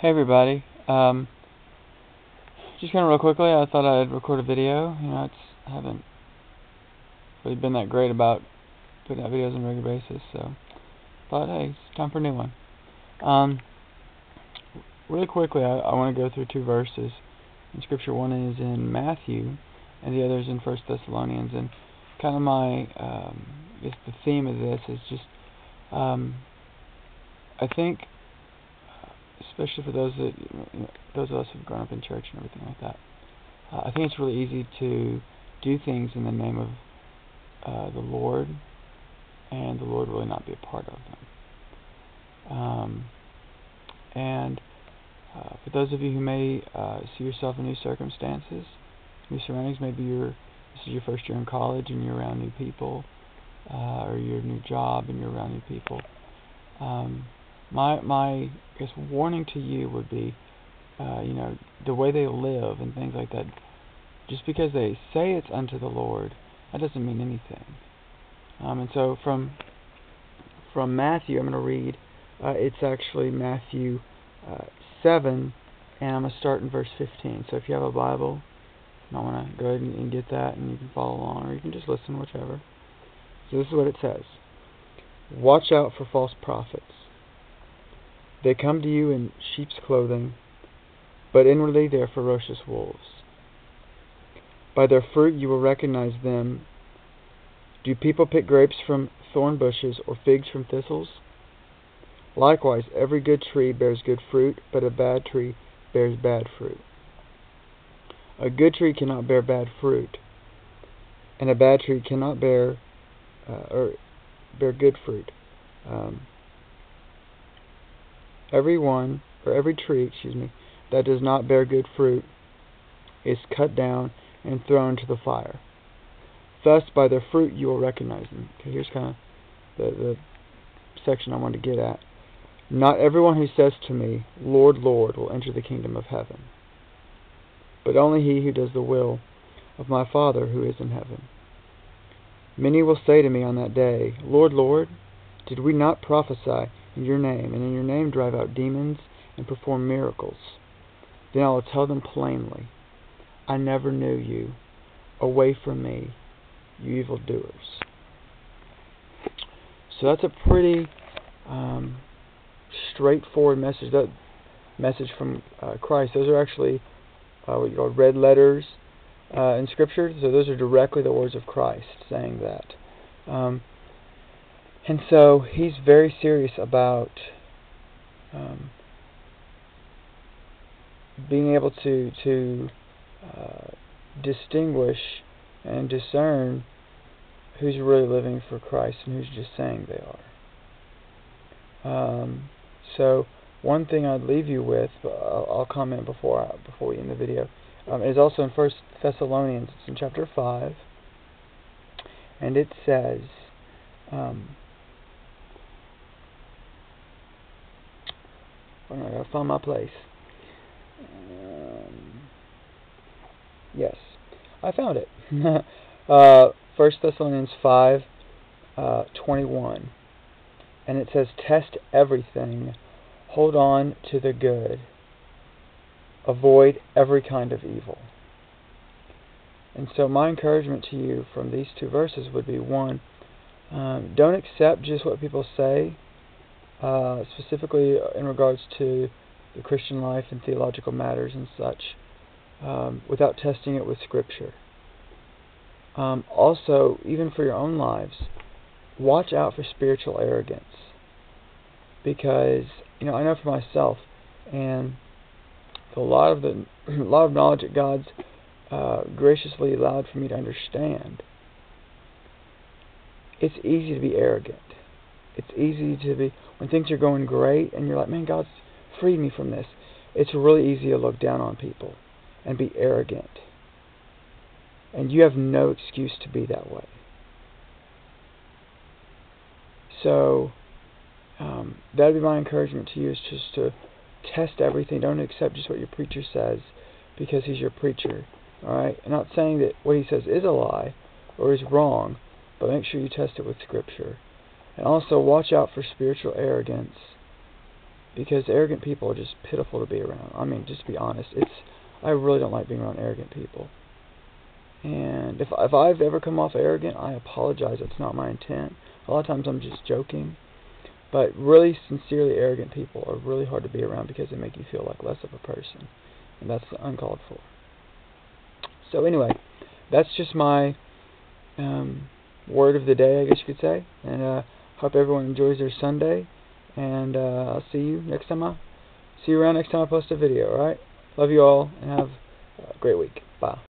Hey everybody. Just kind of real quickly, I thought I'd record a video. I haven't really been that great about putting out videos on a regular basis, so thought, hey, it's time for a new one. Really quickly, I want to go through two verses in Scripture. One is in Matthew, and the other is in 1 Thessalonians. And kind of my, I guess the theme of this is just, I think, especially for those of us who've grown up in church and everything like that, I think it's really easy to do things in the name of the Lord, and the Lord really not be a part of them. And for those of you who may see yourself in new circumstances, new surroundings, maybe this is your first year in college and you're around new people, or your new job and you're around new people. My I guess warning to you would be, the way they live and things like that. Just because they say it's unto the Lord, that doesn't mean anything. And so from Matthew, I'm going to read. It's actually Matthew 7, and I'm going to start in verse 15. So if you have a Bible, I want to go ahead and get that, and you can follow along, or you can just listen, whichever. So this is what it says. Watch out for false prophets. They come to you in sheep's clothing, but inwardly they are ferocious wolves. By their fruit you will recognize them. Do people pick grapes from thorn bushes or figs from thistles? Likewise, every good tree bears good fruit, but a bad tree bears bad fruit. A good tree cannot bear bad fruit, and a bad tree cannot bear good fruit. Every tree, that does not bear good fruit is cut down and thrown into the fire. Thus, by their fruit you will recognize them. Okay, here's kind of the section I wanted to get at. Not everyone who says to me, Lord, Lord, will enter the kingdom of heaven, but only he who does the will of my Father who is in heaven. Many will say to me on that day, Lord, Lord, did we not prophesy in your name, and in your name drive out demons and perform miracles? Then I will tell them plainly, I never knew you. Away from me, you evildoers. So that's a pretty straightforward message. That message from Christ. Those are actually what you call red letters in Scripture. So those are directly the words of Christ saying that. And so he's very serious about being able to distinguish and discern who's really living for Christ and who's just saying they are. So one thing I'd leave you with, I'll comment before we end the video, is also in 1 Thessalonians. It's in chapter 5, and it says, I gotta find my place. Yes, I found it. 1 Thessalonians 5, 21. And it says, test everything, hold on to the good, avoid every kind of evil. And so my encouragement to you from these two verses would be, one, don't accept just what people say, specifically in regards to the Christian life and theological matters and such, without testing it with Scripture. Also, even for your own lives, watch out for spiritual arrogance, because I know for myself, and a lot of knowledge that God's graciously allowed for me to understand, it's easy to be arrogant. It's easy to be, when things are going great and you're like, man, God's freed me from this. It's really easy to look down on people and be arrogant. And you have no excuse to be that way. So that would be my encouragement to you, is just to test everything. Don't accept just what your preacher says because he's your preacher. Alright? I'm not saying that what he says is a lie or is wrong, but make sure you test it with Scripture. And also watch out for spiritual arrogance. because arrogant people are just pitiful to be around. I mean, just to be honest, I really don't like being around arrogant people. And if I've ever come off arrogant, I apologize. That's not my intent. A lot of times I'm just joking. But really sincerely arrogant people are really hard to be around because they make you feel like less of a person. And that's uncalled for. So anyway, that's just my word of the day, I guess you could say. And hope everyone enjoys their Sunday. And I'll see you next time. See you around next time I post a video, alright? Love you all, and have a great week. Bye.